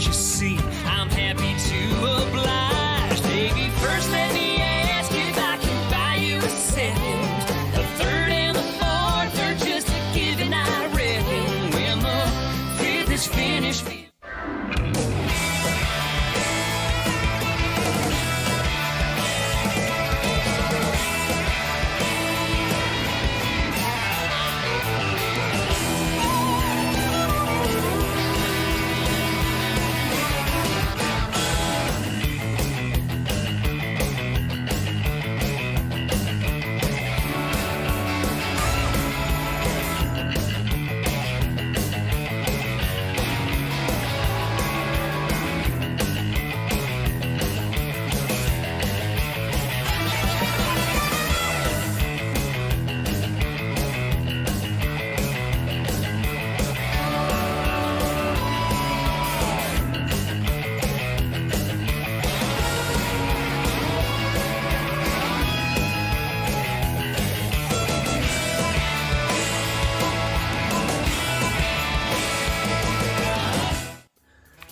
you see, I'm happy to oblige. Maybe first let me ask if I can buy you a second. The third and the fourth are just a given, I reckon. When the fifth is finished.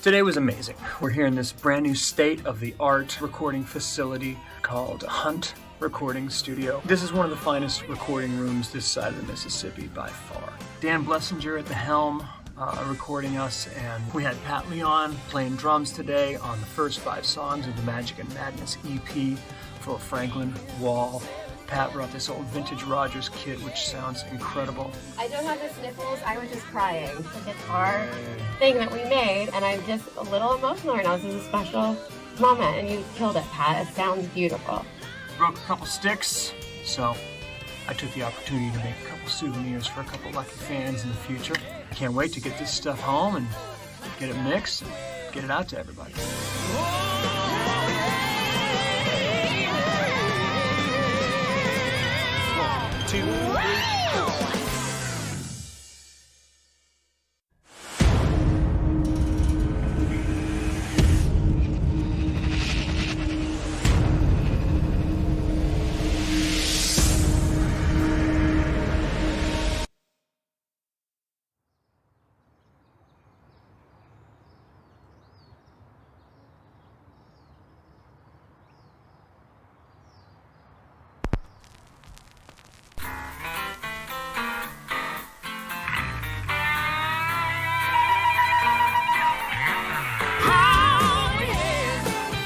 Today was amazing. We're here in this brand new state-of-the-art recording facility called Hunt Recording Studio. This is one of the finest recording rooms this side of the Mississippi by far. Dan Blessinger at the helm, recording us, and we had Pat Leon playing drums today on the first 5 songs of the Magic and Madness EP for Franklin Wall. Pat brought this old vintage Rogers kit, which sounds incredible. I don't have the sniffles, I was just crying. The guitar thing that we made, and I'm just a little emotional right now. This is a special moment, and you killed it, Pat. It sounds beautiful. Broke a couple sticks, so I took the opportunity to make a couple souvenirs for a couple lucky fans in the future. Can't wait to get this stuff home and get it mixed and get it out to everybody.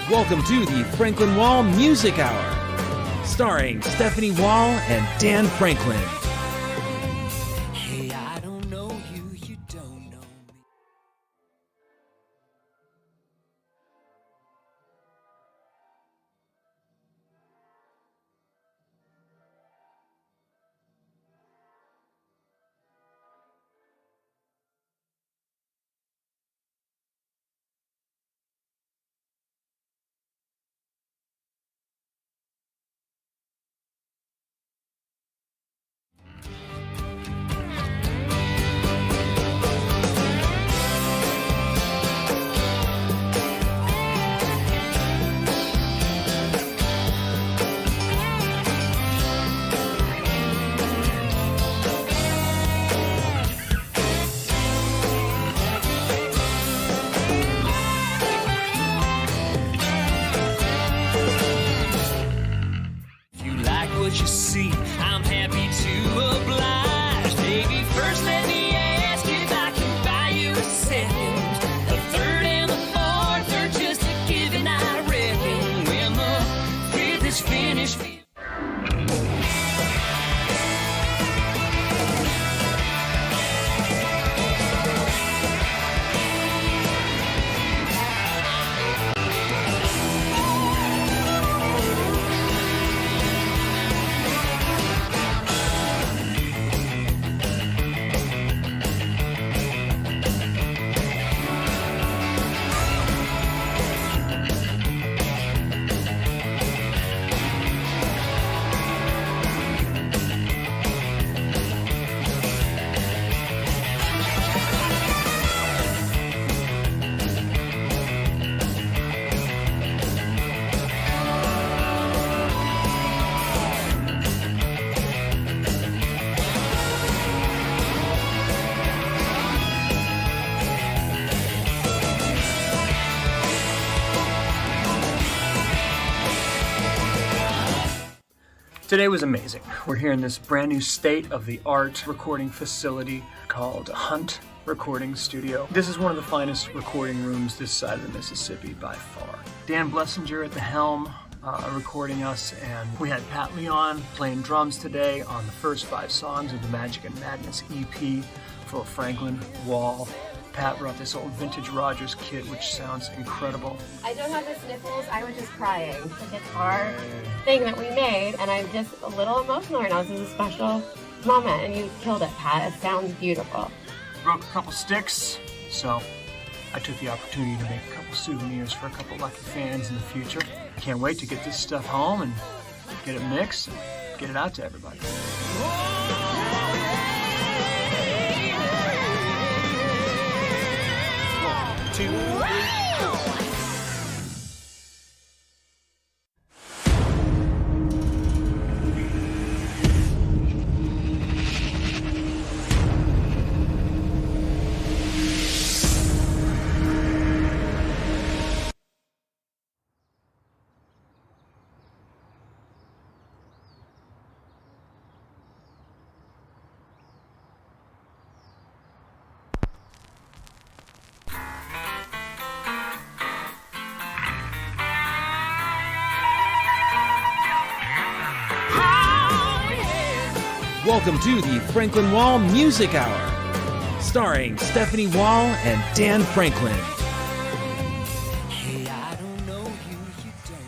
Welcome to the Franklin Wall Music Hour, starring Stephanie Wall and Dan Franklin. Hey, I don't know you, you don't know me. Today was amazing. We're here in this brand new state-of-the-art recording facility called Hunt Recording Studio. This is one of the finest recording rooms this side of the Mississippi by far. Dan Blessinger at the helm, recording us, and we had Pat Leon playing drums today on the first 5 songs of the Magic and Madness EP for Franklin Wall. Pat brought this old vintage Rogers kit, which sounds incredible. I don't have the sniffles, I was just crying. The guitar thing that we made, and I'm just a little emotional right now. This is a special moment, and you killed it, Pat. It sounds beautiful. Broke a couple sticks, so I took the opportunity to make a couple souvenirs for a couple lucky fans in the future. I can't wait to get this stuff home and get it mixed and get it out to everybody. Welcome to the Franklin Wall Music Hour, starring Stephanie Wall and Dan Franklin. Hey, I don't know you, you don't.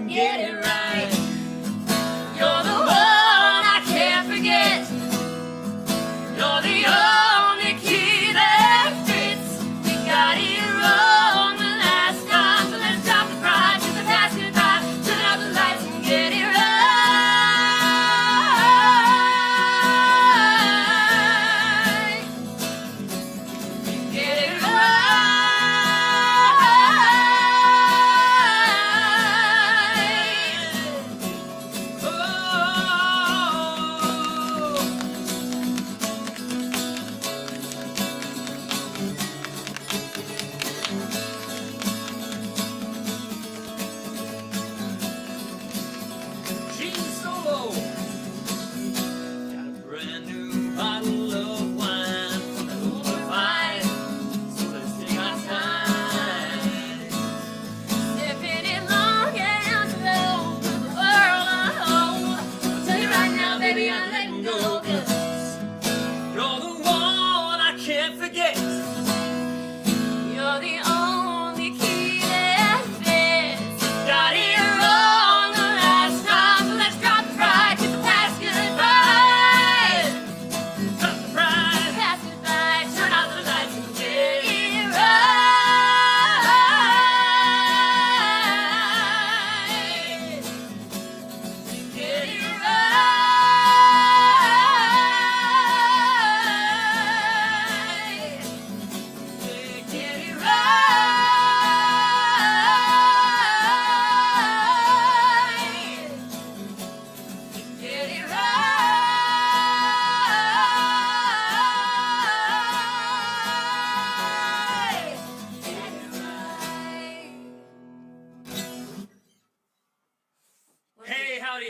Get it.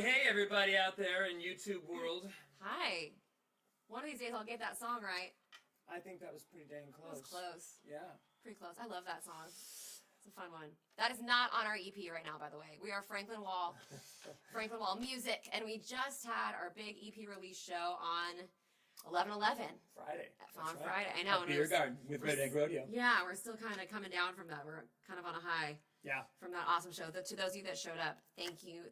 Hey, everybody out there in YouTube world. Hi. One of these days I'll get that song right. I think that was pretty dang close. That was close. Yeah. Pretty close. I love that song. It's a fun one. That is not on our EP right now, by the way. We are Franklin Wall Music, and we just had our big EP release show on 11/11. Friday. On Friday. I know. At Beer Garden with Red Egg Rodeo. Yeah, we're still kind of coming down from that. We're kind of on a high. Yeah. From that awesome show. To those of you that showed up, thank you.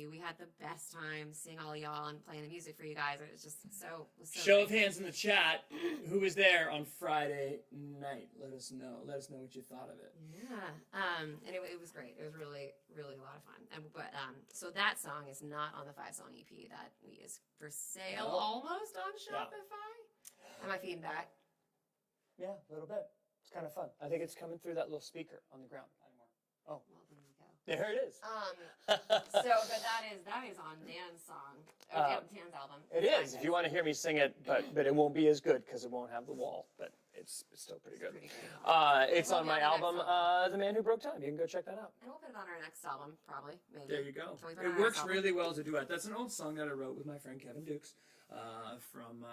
We had the best time seeing all of y'all and playing the music for you guys. It was just so Show great. of hands in the chat. Who was there on Friday night? Let us know. Let us know what you thought of it. Yeah. And it was great. It was really, really a lot of fun. So that song is not on the 5-song EP that is for sale almost on Shopify. Am I feeding back? Yeah, a little bit. It's kind of fun. I think it's coming through that little speaker on the ground. Oh, well, there you go. There it is. But that is on Dan's song, Dan's album. It is. If you want to hear me sing it, but it won't be as good because it won't have the wall. But it's still pretty good. It's on my album, The Man Who Broke Time. You can go check that out. And we'll put it on our next album, probably. Maybe. There you go. It works really well as a duet. That's an old song that I wrote with my friend Kevin Dukes from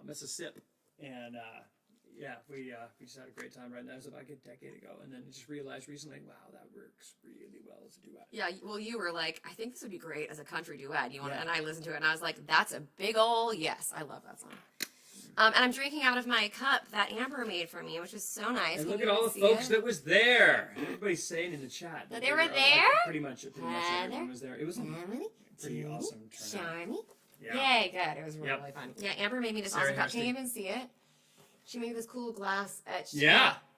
Mississippi, and. Yeah, we just had a great time writing that. It was about a decade ago, and then just realized recently, wow, that works really well as a duet. Yeah, well, you were like, I think this would be great as a country duet. And I listened to it, and I was like, that's a big ol' yes. I love that song. And I'm drinking out of my cup that Amber made for me, which is so nice. And look at all the folks that was there. Everybody's saying in the chat that they were there. Pretty much everyone was there. It was a pretty awesome turnout. Shiny. Yeah. Yay, good. It was really fun. Yeah, Amber made me this awesome cup. Can you even see it? She made this cool glass etched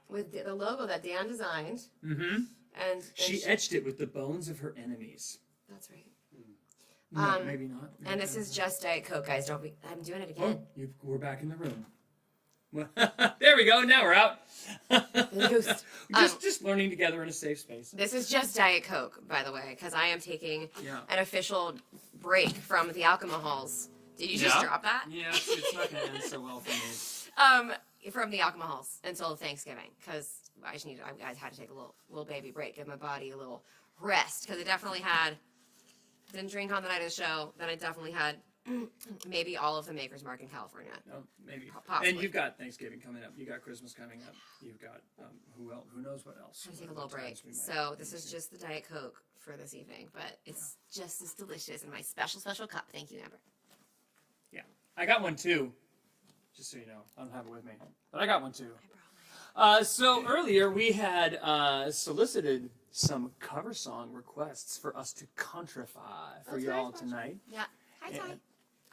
with the logo that Dan designed. Mm-hmm. And she etched it with the bones of her enemies. That's right. No, maybe not. Maybe and this is just Diet Coke, guys. I'm doing it again. Oh, we're back in the room. There we go. Now we're out. just learning together in a safe space. This is just Diet Coke, by the way, because I am taking an official break from the alcohols. Did you just drop that? Yeah, it's not going to end so well for me. From the alcohols until Thanksgiving, because I had to take a little baby break, give my body a little rest, because I definitely didn't drink on the night of the show. Then I definitely had maybe all of the Maker's Mark in California. No, maybe. Possibly. And you've got Thanksgiving coming up. You got Christmas coming up. You've got who knows what else. I take a little break. So this is just the Diet Coke for this evening, but it's just as delicious in my special cup. Thank you, Amber. Yeah, I got one too. Just so you know, I don't have it with me, but I got one too. So earlier we had solicited some cover song requests for us to countrify for y'all tonight. Yeah. Hi, Ty.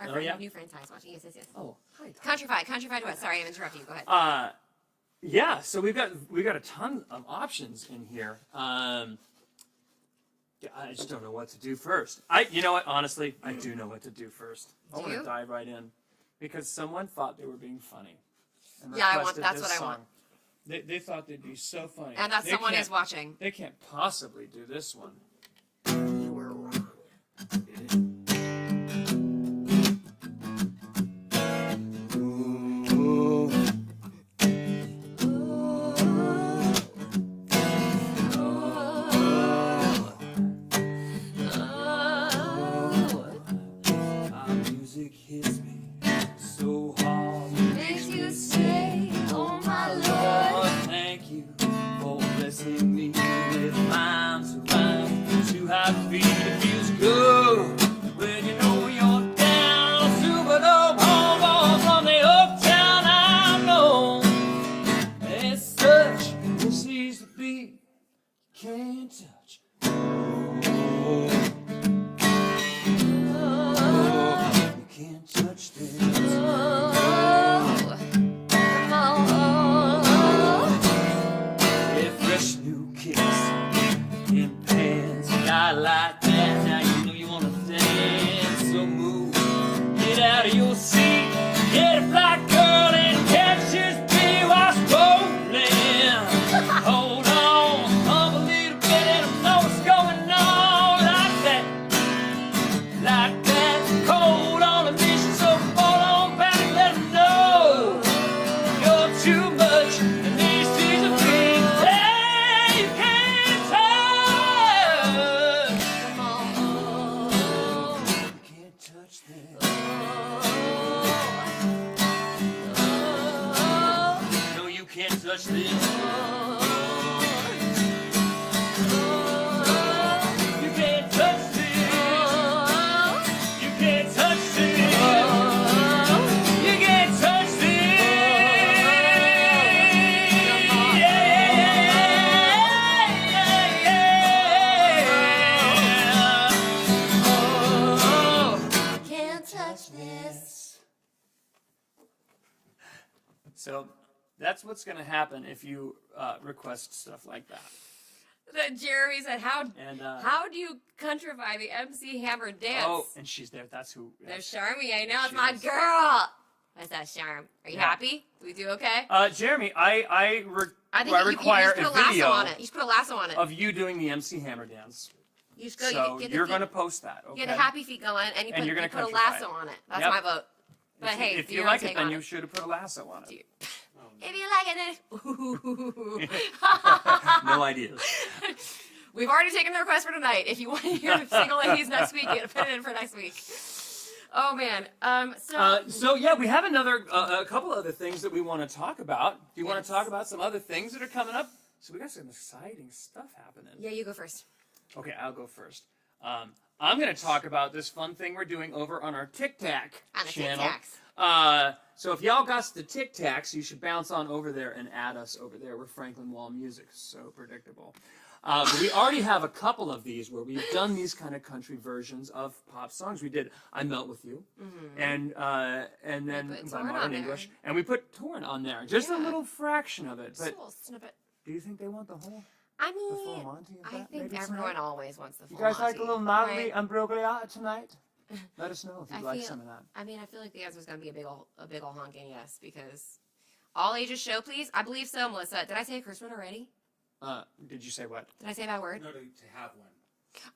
Our new friend Ty's watching. Yes. Oh, hi, Ty. Countrify to what? Sorry, I'm interrupting you. Go ahead. Yeah. So we've got a ton of options in here. I just don't know what to do first. You know what? Honestly, I do know what to do first. I want to dive right in. Because someone thought they were being funny. And that's what I want. They thought they'd be so funny. And that someone is watching. They can't possibly do this one. You were wrong. Music hits me so hard. Makes you say, oh my Lord. Thank you for blessing me with rhymes around 2 high feet. It feels good when you know you're down. Superdome home ball from the uptown. I know there's such seems to be can't touch. You can't touch this. Fresh new kicks in pants, guy like that. Now you know you wanna dance, so move, get out of your seat, get a black girl and catch this bee while rolling. Hold on, hum a little bit and I know what's going on. Like that, cold on a mission, so fall on back and let them know you're too much and these things are big. You can't touch. So that's what's going to happen if you request stuff like that. That Jeremy said, how do you countrify the MC Hammer dance? Oh, and she's there. That's who. There's Charmy. I know, it's She my is. girl. What's that, Charm? Are you happy? Do we do okay? Jeremy, I think you require should a put a lasso video on it. You should put a lasso on it. of you doing the MC Hammer dance. You should go. So get the you're feet- going to post that, okay? Get the happy feet going, and you And put, you're gonna you put a countrify lasso it. on it. That's Yep. my vote. But hey, if do you your like own it, take then on you it. should have put a lasso on it. If you like it, then... No ideas. We've already taken the request for tonight. If you want to hear the single ladies next week, you gotta put it in for next week. Oh man. So yeah, we have a couple other things that we want to talk about. Do you want to talk about some other things that are coming up? So we got some exciting stuff happening. Yeah, you go first. Okay, I'll go first. I'm going to talk about this fun thing we're doing over on our Tic Tac On the channel. Tic Tacs. So if y'all got the Tic Tacs, you should bounce on over there and add us over there. We're Franklin Wall Music. So predictable. But we already have a couple of these where we've done these kind of country versions of pop songs. We did "I Melt with You," and then put by Torn on Modern there. English, and we put "Torn" on there, just a Yeah. little fraction of it. Just a But little snippet. do you think they want the whole? I The full mean, Monty of I that, think maybe everyone tonight? always wants the full You guys like a Monty, little Natalie right? Imbruglia tonight? Let us know if you'd like feel- some of that. I mean, I feel like the answer is going to be a big ol' honking yes, because all ages show, please. I believe so, Melissa. Did I say a curse word already? Did you say what? Did I say that word? No, to have one.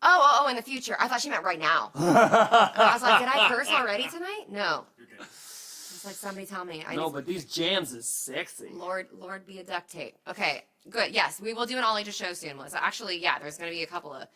Oh, in the future. I thought she meant right now. I was like, did I curse already tonight? No. You're good. It's like somebody tell me. No, but these jams is sexy. Lord be a duct tape. Okay, good. Yes, we will do an all ages show soon, Melissa. Actually, yeah, there's going to be a couple of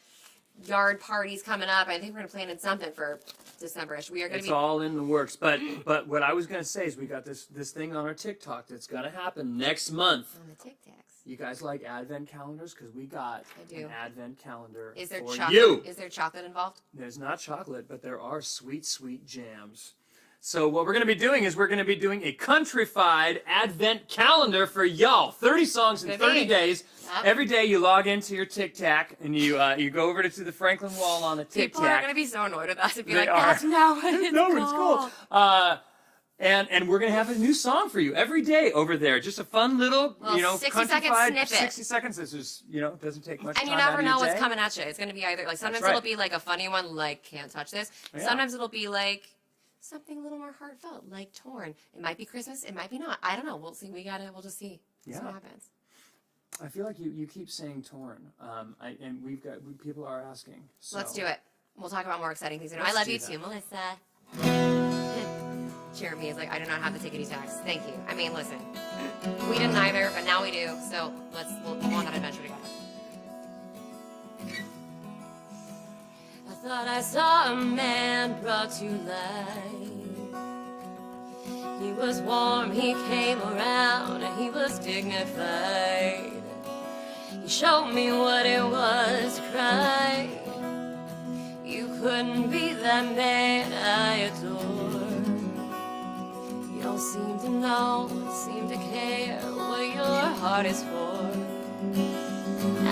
yard parties coming up. I think we're going to plan in something for December-ish. We are going to It's be. all in the works. But what I was going to say is we got this thing on our TikTok that's going to happen next month. On the Tic Tacs. You guys like advent calendars? Because we got I do. an advent calendar Is there for chocolate? you. Is there chocolate involved? There's not chocolate, but there are sweet, sweet jams. So what we're going to be doing is we're going to be doing a countrified advent calendar for y'all. 30 songs in Good 30 beat. days. Yep. Every day you log into your Tic Tac and you go over to the Franklin Wall on the Tic People are Tac. going to be so annoyed with us and be They like, are. that's not what it's No, called. it's cool. And we're going to have a new song for you every day over there. Just a fun little, Little 60-second countrified snippet. 60 seconds. This is, doesn't take much And time you out never of know your what's day. coming at you. It's going to be either, like, sometimes right. it'll be, like, a funny one, like, Can't Touch This. Yeah. Sometimes it'll be, like, something a little more heartfelt, like Torn. It might be Christmas. It might be not. I don't know. We'll see. We'll just see. See Yeah. what happens. I feel like you keep saying torn. And people are asking. So. Let's do it. We'll talk about more exciting things. I Let's love do you that. too, Melissa. Jeremy is like, I do not have the tickety tax. Thank you. I mean, listen, we didn't either, but now we do. So we'll go on that adventure together. I thought I saw a man brought to life. He was warm, he came around, and he was dignified. He showed me what it was to cry. You couldn't be that man I adore. You don't seem to know, seem to care what your heart is for.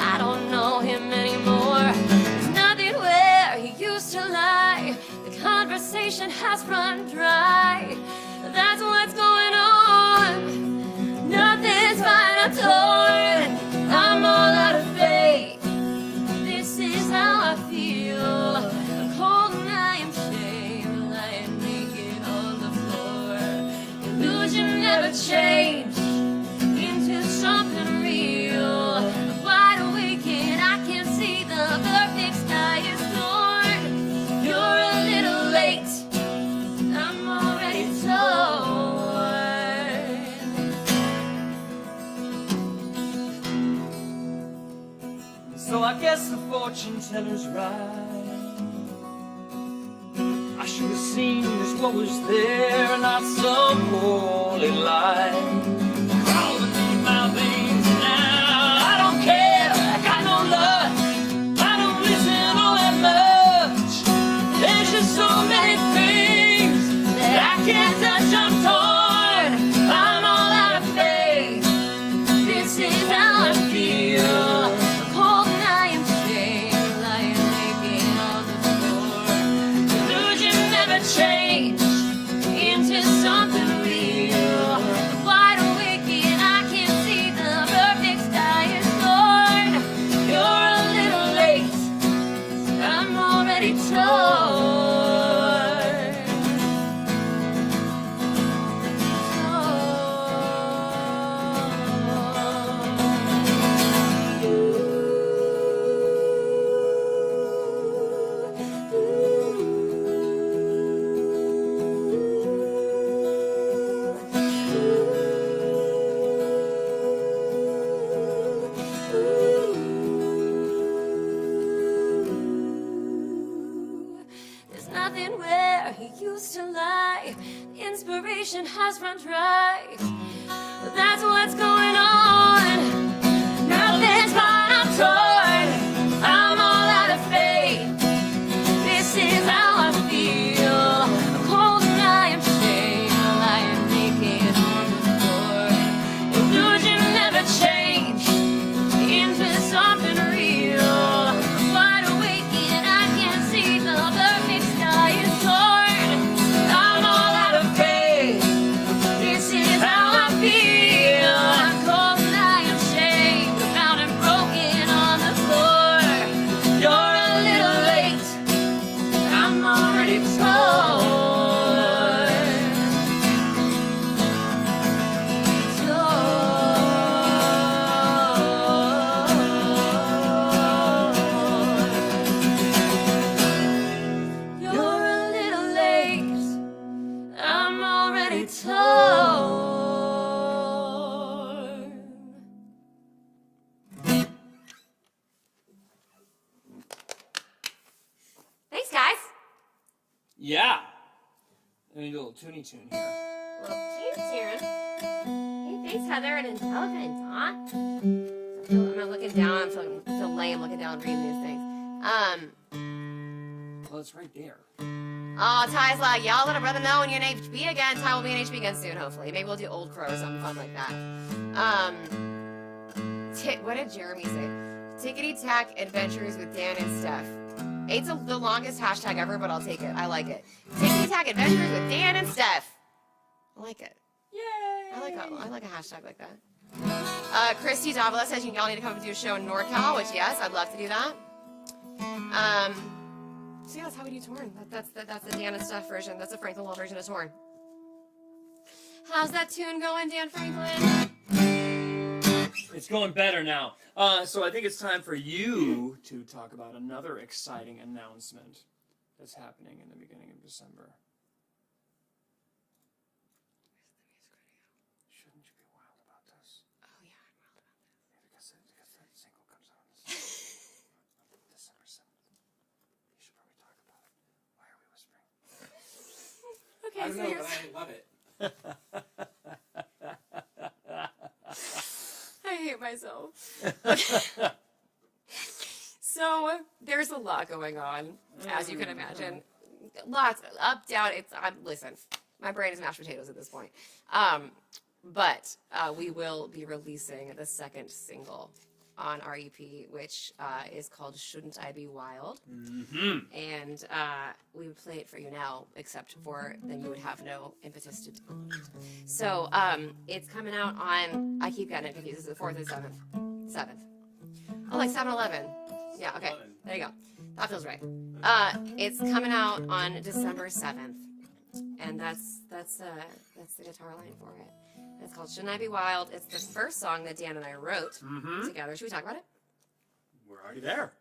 I don't know him anymore. There's nothing where he used to lie. The conversation has run dry. That's what's going on. Nothing's fine, I'm torn. I'm all out of faith. This is how I feel. I'm cold and I am shamed, lying naked on the floor. Illusion never changed into something real. I'm wide awake and I can see the perfect sky is torn. You're a little late. I'm already torn. So I guess the fortune teller's right. I should have seen just what was there, not some holy light. Crawling through my veins now. I don't care, I got no love. I don't listen all that much. There's just so many things that I can't touch. I'm torn. I'm all out of faith. This is how I feel. I'm cold and I am shamed, lying naked on the floor. Illusion never changed into something real. I'm wide awake. nothing where he used to lie. Inspiration has run dry. That's what's going on. Nothing's fine, I'm torn. I'm all out of faith. This is how I feel. I'm cold and I am ashamed. Lying naked on the floor. Illusion never changed into something real. I'm wide awake and I can't see the perfect sky is torn. I'm all out of faith. This is how I feel. I'm cold and I am ashamed. Bound and broken on the floor. You're a little late. I'm already torn. You're a little late. I'm already torn. Thanks, guys. Yeah. Let me do a little toony tune here. Well, cheers, Karen. Hey, thanks, Heather and Angelica and Dawn. I'm not looking down. I'm feeling feel lame looking down and reading these things. Well, it's right there. Oh, Ty's like, y'all let a brother know when you're in HB again. Ty will be in HB again soon, hopefully. Maybe we'll do Old Crow or something fun like that. What did Jeremy say? Tickety Tack Adventures with Dan and Steph. It's the longest hashtag ever, but I'll take it. I like it. Tickety Tack Adventures with Dan and Steph. I like it. Yay! I like a hashtag like that. Christy Davila says y'all need to come and do a show in NorCal, which yes, I'd love to do that. So yeah, that's how we do Torn. That's the Dan and Steph version. That's the Franklin Wall version of Torn. How's that tune going, Dan Franklin? It's going better now. So I think it's time for you to talk about another exciting announcement that's happening in the beginning of December. Shouldn't you be wild about this? Oh yeah, I'm wild about this. Because that single comes out on December 7th. You should probably talk about it. Why are we whispering? Okay, I don't so know, here's... but I love it. I hate myself. So there's a lot going on, as you can imagine. Lots up, down. Listen, my brain is mashed potatoes at this point. But we will be releasing the second single on our EP, which is called "Shouldn't I Be Wild?" Mm-hmm. And we would play it for you now, except for then you would have no impetus to do it. So it's coming out on, I keep getting it confused, this is the 4th or 7th? 7th. Oh, like 7-Eleven. Yeah, okay, there you go. That feels right. It's coming out on December 7th. And that's the guitar line for it. And it's called "Shouldn't I Be Wild?" It's the first song that Dan and I wrote together. Should we talk about it? We're already there.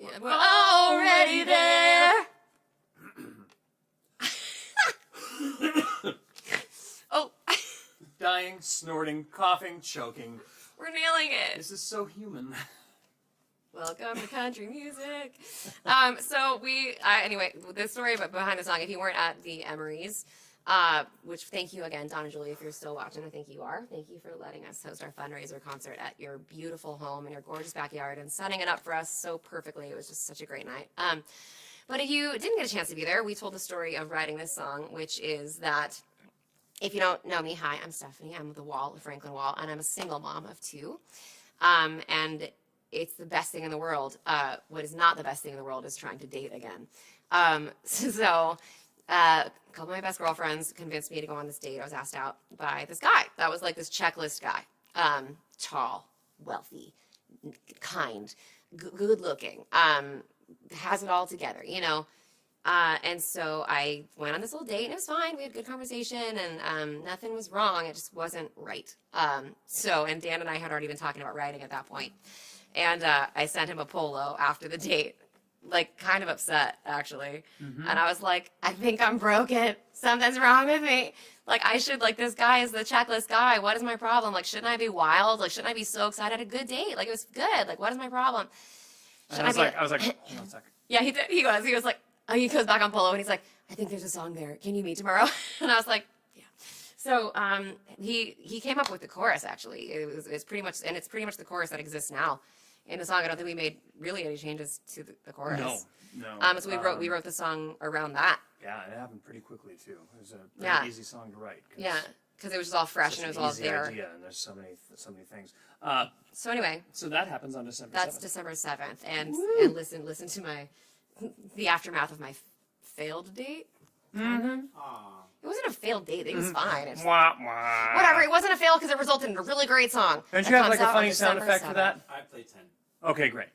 Yeah, we're already there. Oh. Dying, snorting, coughing, choking. We're nailing it. This is so human. Welcome to country music. Anyway, the story behind the song, if you weren't at the Emery's, which thank you again, Don and Julie, if you're still watching, I think you are. Thank you for letting us host our fundraiser concert at your beautiful home in your gorgeous backyard and setting it up for us so perfectly. It was just such a great night. But if you didn't get a chance to be there, we told the story of writing this song, which is that, if you don't know me, hi, I'm Stephanie. I'm the Wall, the Franklin Wall, and I'm a single mom of 2. And it's the best thing in the world. What is not the best thing in the world is trying to date again. A couple of my best girlfriends convinced me to go on this date. I was asked out by this guy that was like this checklist guy. Tall, wealthy, kind, good looking, has it all together, you know. And so I went on this little date and it was fine. We had good conversation and nothing was wrong. It just wasn't right. And Dan and I had already been talking about writing at that point. And I sent him a polo after the date, like kind of upset actually. Mm-hmm. And I was like, I think I'm broken. Something's wrong with me. Like this guy is the checklist guy. What is my problem? Like, shouldn't I be wild? Like, shouldn't I be so excited? I had a good date. Like, it was good. Like, what is my problem? I was like, hold on a second. Yeah, he did. He was like, he goes back on Polo and he's like, I think there's a song there. Can you meet tomorrow? And I was like, yeah. So he came up with the chorus, actually. It's pretty much the chorus that exists now in the song. I don't think we made really any changes to the chorus. No. So we wrote the song around that. Yeah, it happened pretty quickly too. It was a very easy song to write. Yeah, because it was just all fresh and it was all there. Idea, and there's so many things. So anyway, so that happens on December 7th. That's December 7th, and listen to the aftermath of my failed date. Mm-hmm. It wasn't a failed date. It was fine. It's, Wah, wah. whatever. It wasn't a fail because it resulted in a really great song. Don't you have like a funny sound effect for that? I play 10. Okay, great.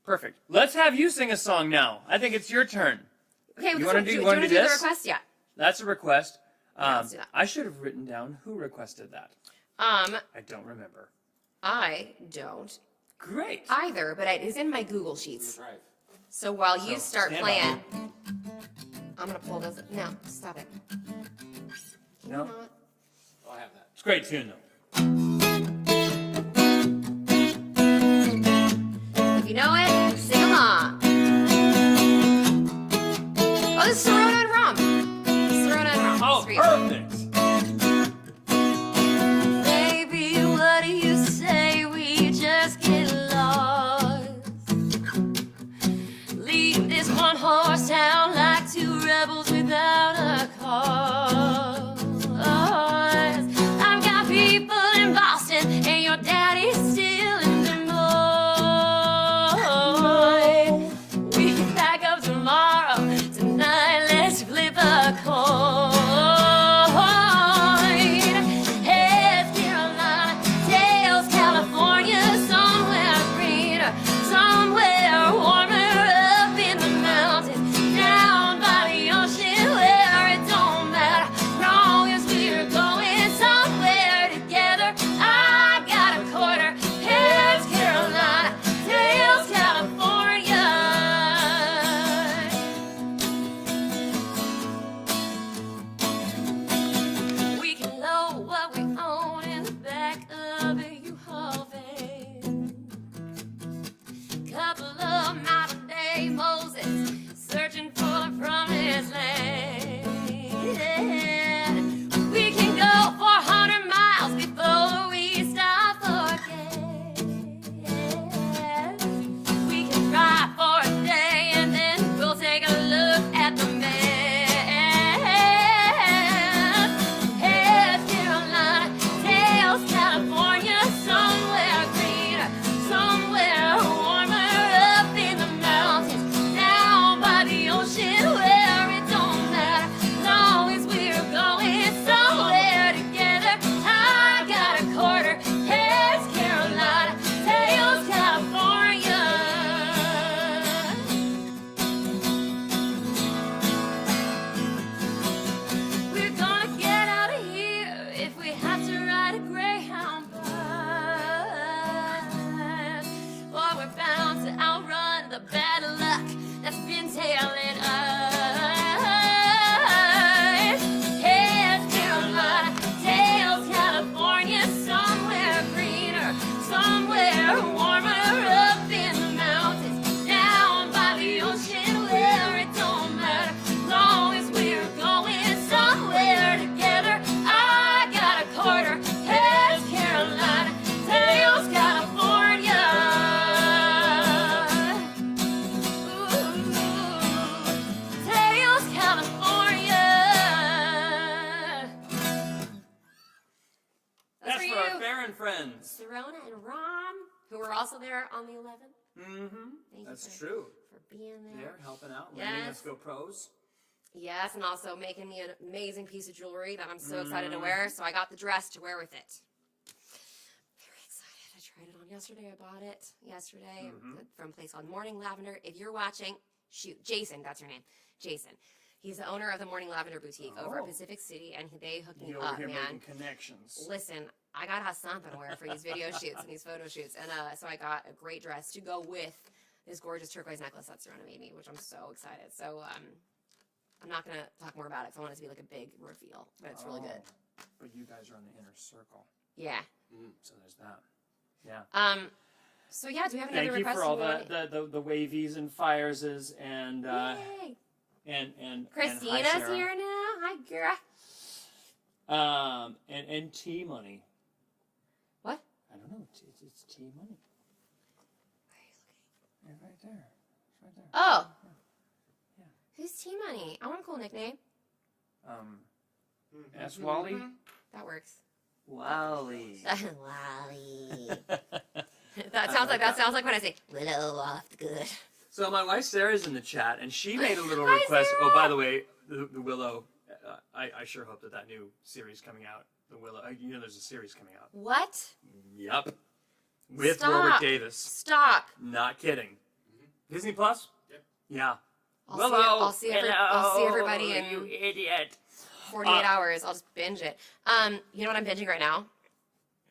Perfect. Let's have you sing a song now. I think it's your turn. Okay, you want to do the this? request? Yeah. That's a request. Let's do that. I should have written down who requested that. I don't remember. I don't Great. either, but it is in my Google Sheets. Drive. So while you start stand playing, I'm gonna pull this. No, stop it. No? Oh, I have that. It's a great tune though. If you know it, sing along. Oh, this is Serona and Rom. Serona and Rom. Oh, It's for you. perfect. Baby, what do you say we just get lost? Leave this one horse town like two rebels without a cause. I've got people in Boston and your daddy's still in Des Moines. We can pack up tomorrow. Tonight, let's flip a coin. Heads Carolina, tails California, somewhere greener, somewhere warmer up in the mountains, down by the ocean where it don't matter, long as we're going somewhere together. I got a quarter. Heads Carolina, tails California. We can load what we own in the back of a U-Haul van. Couple of modern-day Moses searching for the promised land. We can go 400 miles before we stop for gas. We can drive for a day and then we'll take a look at the map. Heads Carolina, tails California, somewhere greener, somewhere warmer up in the mountains, down by the ocean where it don't matter, long as we're going somewhere together. I got a quarter. Heads Carolina, tails California. We're gonna get out of here if we have to ride a Greyhound bus, or we're bound to outrun the bad luck that's been tailing us. Heads Carolina, tails California, somewhere greener, somewhere warmer up in the mountains, down by the ocean where it don't matter, long as we're going somewhere together. I got a quarter. Heads Carolina, tails California. Ooh, tails California. That's That's for for our you, Farron friends. Serona and Rom, who were also there on the 11th. Mm-hmm. Thank That's you true. for being there. They're helping out, letting Yes. us go pros. Yes, and also making me an amazing piece of jewelry that I'm so excited to wear. So I got the dress to wear with it. Very excited. I tried it on yesterday. I bought it yesterday from a place called Morning Lavender. If you're watching, shoot, Jason, that's your name, Jason. He's the owner of the Morning Lavender Boutique over at Pacific City, and they hooked me You're over up, here man. making connections. Listen, I gotta have something to wear for these video shoots and these photo shoots, and so I got a great dress to go with this gorgeous turquoise necklace that Serena made me, which I'm so excited. So I'm not gonna talk more about it because I want it to be like a big reveal, but it's really good. But you guys are on the inner circle, Yeah. so there's that. Yeah. So yeah, do we have any Thank other you requests? for all you want- the wavies and fireses and Yay! and Christina's hi, Sarah. here now. Hi, girl. And T money. What? I don't know. It's T money. Yeah, right there. It's right there. Oh. Yeah. Who's T Money? I want a cool nickname. Ask Wally. That works. Wally. Wally. That sounds like when I say Willow off the good. So my wife Sarah's in the chat, and she made a little Hi, request. Sarah! Oh, by the way, the Willow. I sure hope that new series coming out, the Willow. You know, there's a series coming out. What? Yup. With Stop. Warwick Davis. Stop. Not kidding. Disney Plus. Yep. Yeah. I'll see everybody in you idiot. 48 hours. I'll just binge it. You know what I'm binging right now?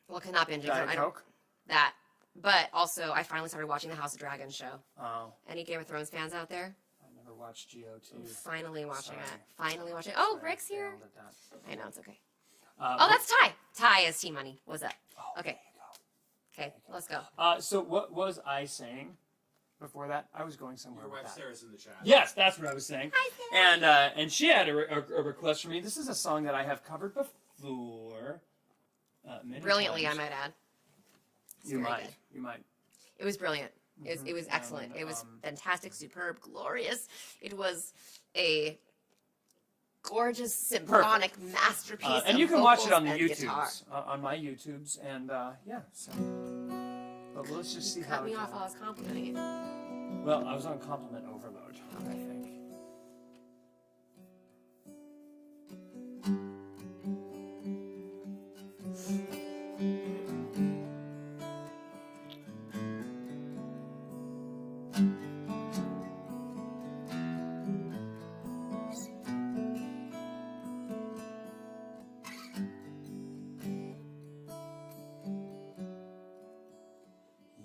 Well, not binging. Diet Coke. That. But also, I finally started watching the House of Dragons show. Oh, Any Game of Thrones fans out there? I never watched GOT. Finally watching Sorry. it. Finally watching it. Oh, Sorry, I Rick's here. failed at that. I know, it's okay. Uh, Oh, that's Ty. Ty is T Money. What's up? Oh, Okay. Okay, let's go. So what was I saying before that? I was going somewhere Your with wife that. Sarah's in the chat. Yes, that's what I was saying. Hi, Sarah. And she had a request for me. This is a song that I have covered before. Many Brilliantly, I times. might add. It's You very might. good. You might. It was brilliant. It was excellent. It was fantastic, superb, glorious. It was a gorgeous symphonic masterpiece. And you of can watch it vocals on the and guitar. YouTubes, on my YouTubes, and yeah. So, but let's just see how. Cut me it off while I was complimenting it. Well, I was on compliment overload. I think.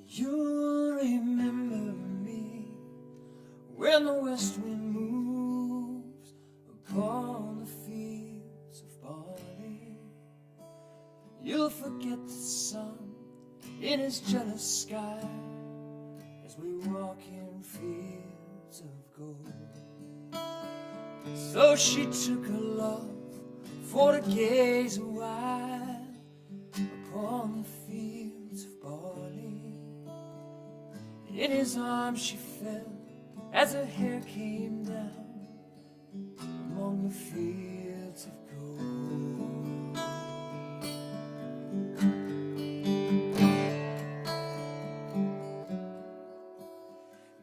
You'll remember me when the west wind moves upon the fields of barley. You'll forget the sun in his jealous sky as we walk in fields of gold. So she took her love for to gaze a while upon the fields of barley. In his arms she fell as her hair came down among the fields of gold.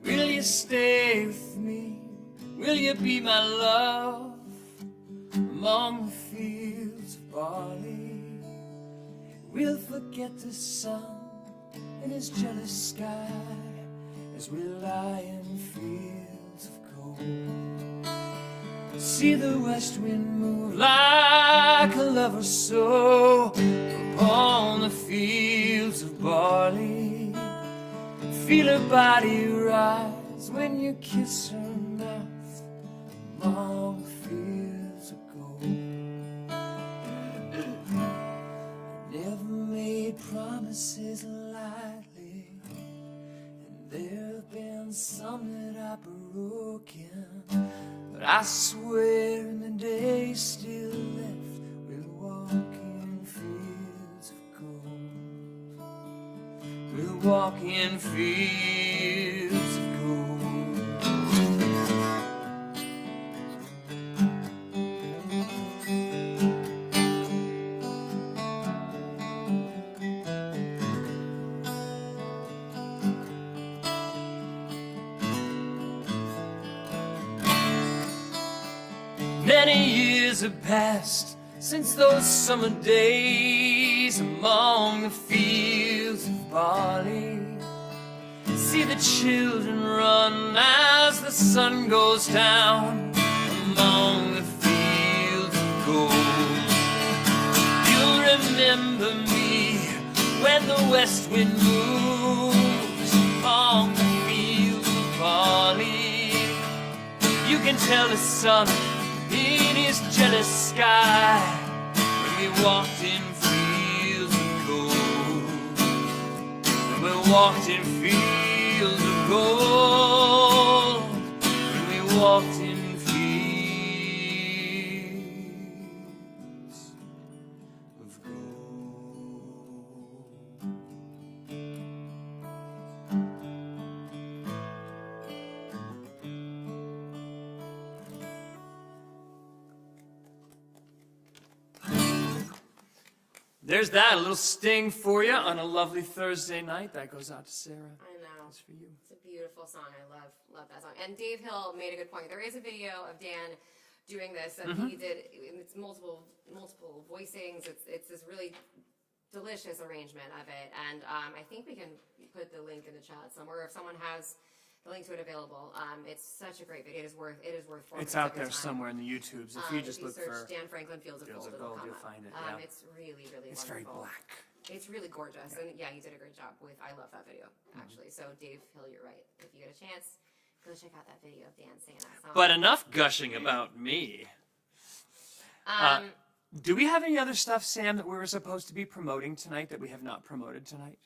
Will you stay with me? Will you be my love among the fields of barley? We'll forget the sun in his jealous sky as we lie in fields of gold. See the west wind move like a lover so upon the fields of barley. Feel her body rise when you kiss her mouth among the fields of gold. Never made promises lightly, and there have been some that I've broken, but I swear in the days still left we'll walk in fields of gold. We'll walk in fields of gold. Many years have passed since those summer days among the fields of barley. See the children run as the sun goes down among the fields of gold. You'll remember me when the west wind moves among the fields of barley. You can tell the sun in his jealous sky when we walked in fields of gold. And we walked in fields of gold, when we walked in fields of gold. There's that, a little sting for you on a lovely Thursday night. That goes out to Sarah. I know. That's for you. It's a beautiful song. I love that song. And Dave Hill made a good point. There is a video of Dan doing this, and he did. It's multiple voicings. It's this really delicious arrangement of it. And I think we can put the link in the chat somewhere if someone has the link to it available. It's such a great video. It is worth 4 It's minutes out of your there time. somewhere in the YouTubes. If you just look search for Dan Franklin Fields of Gold, it'll come you'll up. find it. Yeah. It's really It's wonderful. very black. It's really gorgeous, and yeah, you did a great job with. I love that video actually. So Dave Hill, you're right. If you get a chance, go check out that video of Dan singing that song. But enough gushing about me. Do we have any other stuff, Sam, that we were supposed to be promoting tonight that we have not promoted tonight?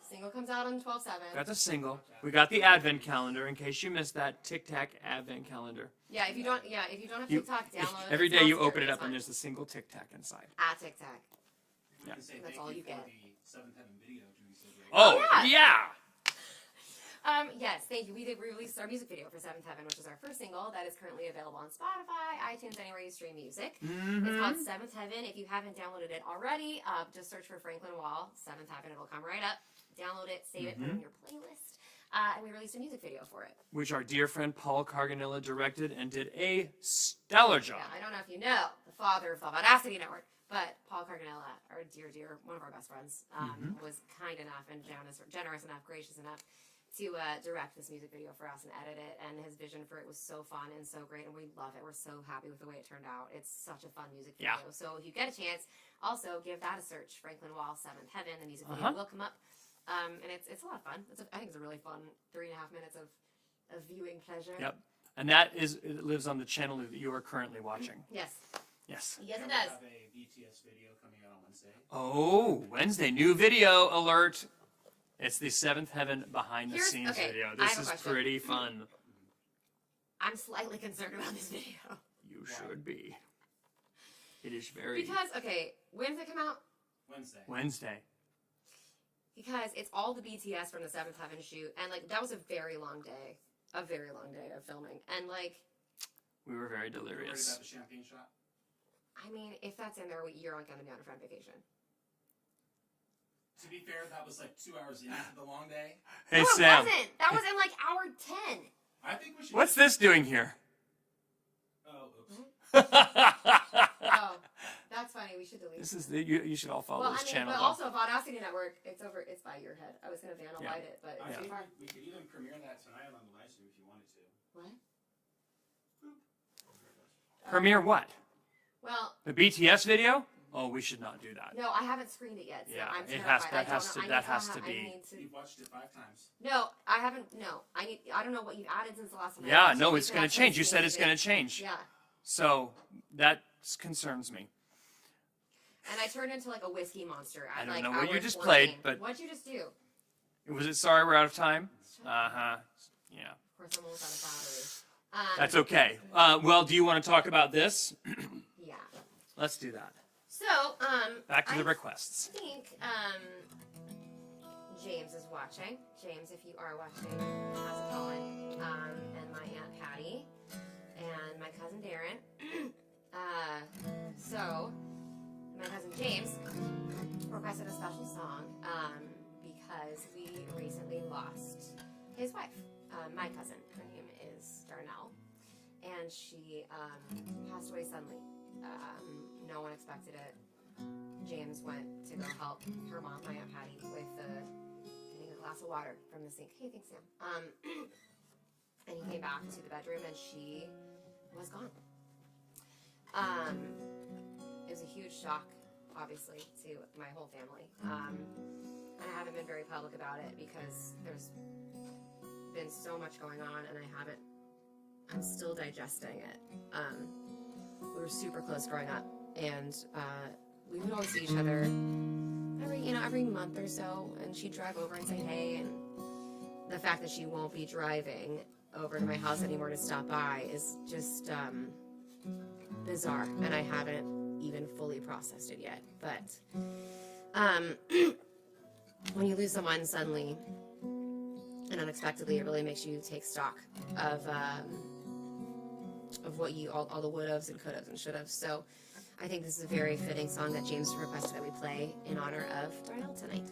Single comes out on 12/7. Got the single. We got the advent calendar. In case you missed that, Tic Tac advent calendar. Yeah, if you don't have You- TikTok, download it. Every It's day not you scary, open it it's up fun. and there's a single Tic Tac inside. at TikTok. You can say That's thank all you for get. the Seventh Heaven video doing so great. Oh, yeah. yeah. Yes, thank you. We released our music video for Seventh Heaven, which is our first single that is currently available on Spotify, iTunes, anywhere you stream music. It's called Seventh Heaven. If you haven't downloaded it already, just search for Franklin Wall, Seventh Heaven. It'll come right up. Download it, save it, put it in your playlist. And we released a music video for it. Which our dear friend Paul Carganella directed and did a stellar job. Yeah, I don't know if you know the father of the Audacity Network, but Paul Carganella, our dear, one of our best friends, was kind enough and generous enough, gracious enough to direct this music video for us and edit it. And his vision for it was so fun and so great, and we love it. We're so happy with the way it turned out. It's such a fun music video. Yeah. So if you get a chance, also give that a search. Franklin Wall, Seventh Heaven. The music video will come up. And it's a lot of fun. I think it's a really fun 3.5 minutes of viewing pleasure. Yep. And it lives on the channel that you are currently watching. Yes. Yes. Yes, And it we does. have a BTS video coming out on Wednesday. Oh, Wednesday. New video alert. It's the Seventh Heaven behind the scenes okay, video. I This have a is question. pretty fun. I'm slightly concerned about this video. You should be. It is very Because, okay, when did it come out? Wednesday. Because it's all the BTS from the Seventh Heaven shoot, and like that was a very long day of filming, and like We were very Worried delirious. about the champagne shot? I mean, if that's in there, you're not going to be on a friend vacation. To be fair, that was like 2 hours into the long day. Hey, No, it Sam. wasn't. That was in like hour 10. I think we should. What's this doing here? Oh, oops. Oh, that's funny. We should delete. This is you should all follow well, this I mean, channel. but though. also Audacity Network. It's by your head. I was going to vandalize it, but I it's think too far. we could even premiere that tonight on the live stream if you wanted to. What? Premiere what? Well, The BTS video? Oh, we should not do that. no, I haven't screened it yet. So Yeah, I'm it terrified. has- I that don't has know- to- I need that has have- to I be- need to- You've watched it 5 times. No, I haven't. No, I don't know what you've added since the last time. I Yeah, watched no, it. it's You going have to change. You to said it's change going it. to change. Yeah, So that concerns me. and I turned into like a whiskey monster. At, I don't like, know what hour you just 14. played, but- What'd you just do? Was it sorry we're out of time? Yeah. Of course, I'm almost out of battery. That's okay. Well, do you want to talk about this? Yeah. Let's do that. So, Back to the I requests. think James is watching. James, if you are watching, how's it going? And my Aunt Patty and my cousin Darren. So my cousin James requested a special song because we recently lost his wife, my cousin. Her name is Darnell, and she passed away suddenly. No one expected it. James went to go help her mom, my Aunt Patty, with getting a glass of water from the sink. Hey, thanks, Sam. And he came back to the bedroom, and she was gone. It was a huge shock, obviously, to my whole family. And I haven't been very public about it because there's been so much going on, and I'm still digesting it. We were super close growing up, and we would always see each other every month or so, and she'd drive over and say hey, and the fact that she won't be driving over to my house anymore to stop by is just bizarre, and I haven't even fully processed it yet. But when you lose someone suddenly and unexpectedly, it really makes you take stock of what you all the would-haves and could-haves and should-haves. So I think this is a very fitting song that James requested that we play in honor of Darnell tonight.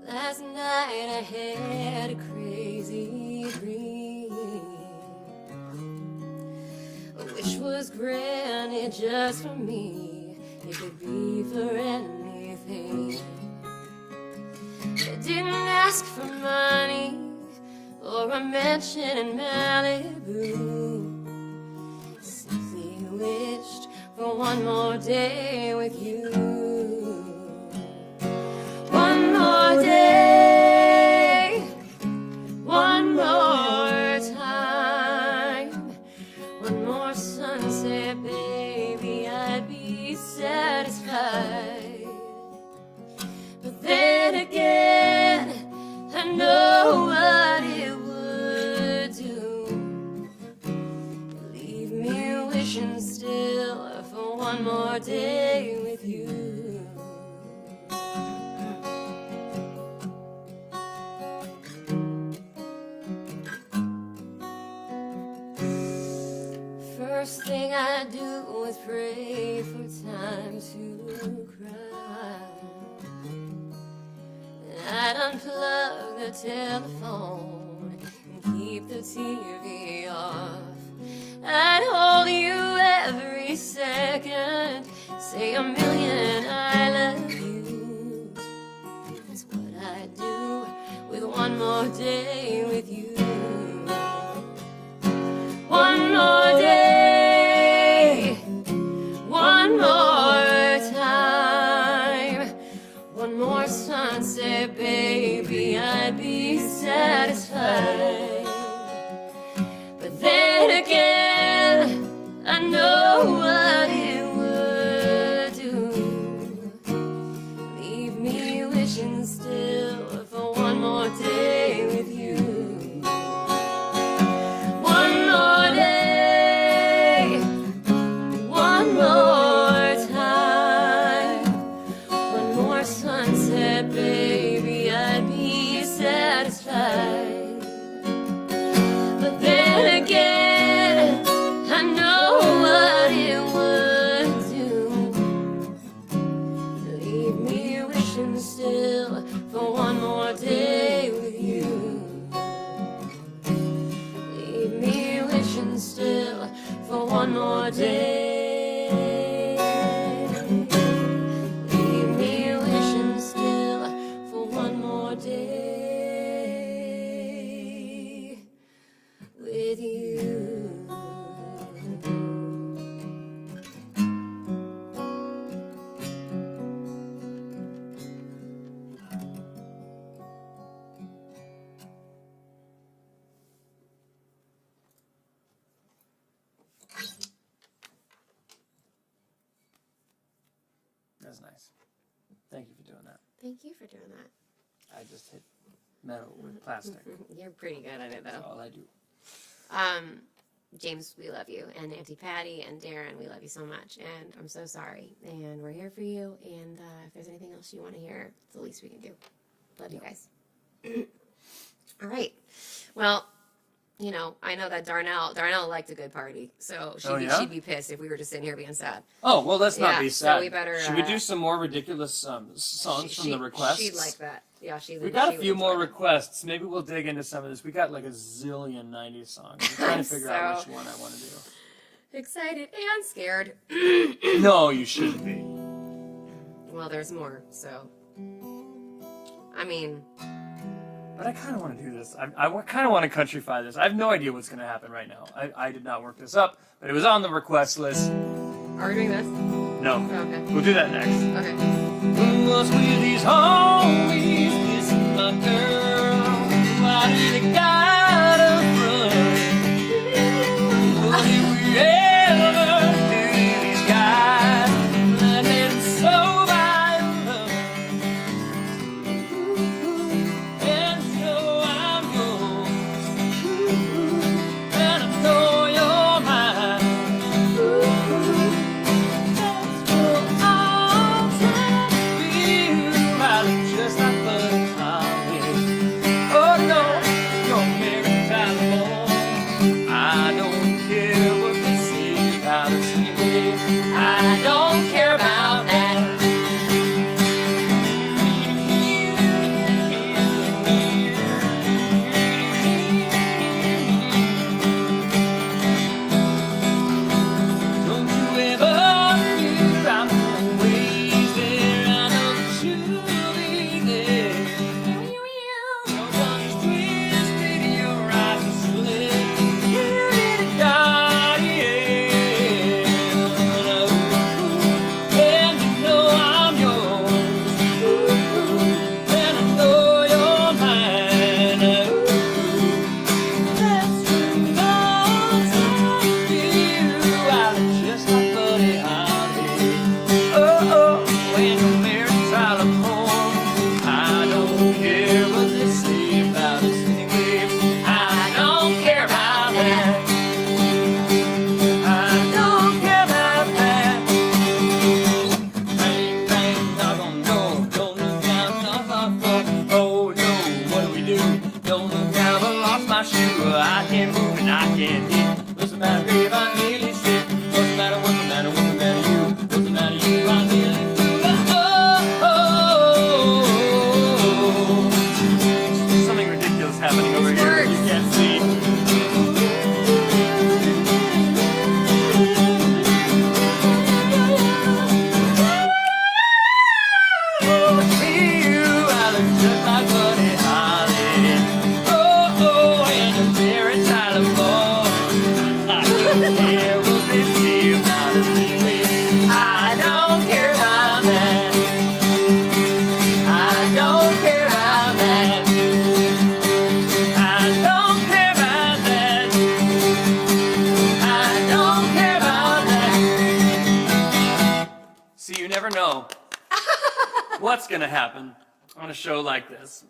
Last night I had a crazy dream, which was granted just for me. It could be for anything. It didn't ask for money or a mansion in Malibu. Simply wished for one more day with you. One more day, one more time, one more sunset, baby, I'd be satisfied. But then again, I know what it would do. Leave me wishing still for one more day with you. First thing I do is pray for time to cry. I'd unplug the telephone and keep the TV off. I'd hold you every second, say a million I love you. That's what I'd do with one more day with you. One more day, one more time, one more sunset, baby, I'd be satisfied. But then again, I know what it would do. Leave me wishing still for one more day with you. One more day, one more time, one more sunset, baby, I'd be satisfied. But then again, I know what it would do. Leave me wishing still for one more day with you. Leave me wishing still for one more day. Leave me wishing still for one more day with you. That's nice. Thank you for doing that. Thank you for doing that. I just hit metal with plastic. You're pretty good at it, That's though. all I do. James, we love you, and Auntie Patty and Darren, we love you so much, and I'm so sorry, and we're here for you, and if there's anything else you want to hear, it's the least we can do. Love you guys. All right. Well, you know, I know that Darnell liked a good party, so she'd be pissed if we were just sitting here being sad. Oh, well, let's not be sad. So we better, Should we do some more ridiculous songs from the requests? She'd like that. Yeah, We got a few more requests. Maybe we'll dig into some of this. We got like a zillion 90s songs. I'm trying to figure out which one I want to do. Excited and scared. No, you shouldn't be. Well, there's more, so. I mean. But I kind of want to do this. I kind of want to countrify this. I have no idea what's going to happen right now. I did not work this up, but it was on the request list. Are we doing this? No. Oh, okay. We'll do that next. Okay. What's with these homies kissing my girl? Why do they gotta run? never know what's going to happen on a show like this.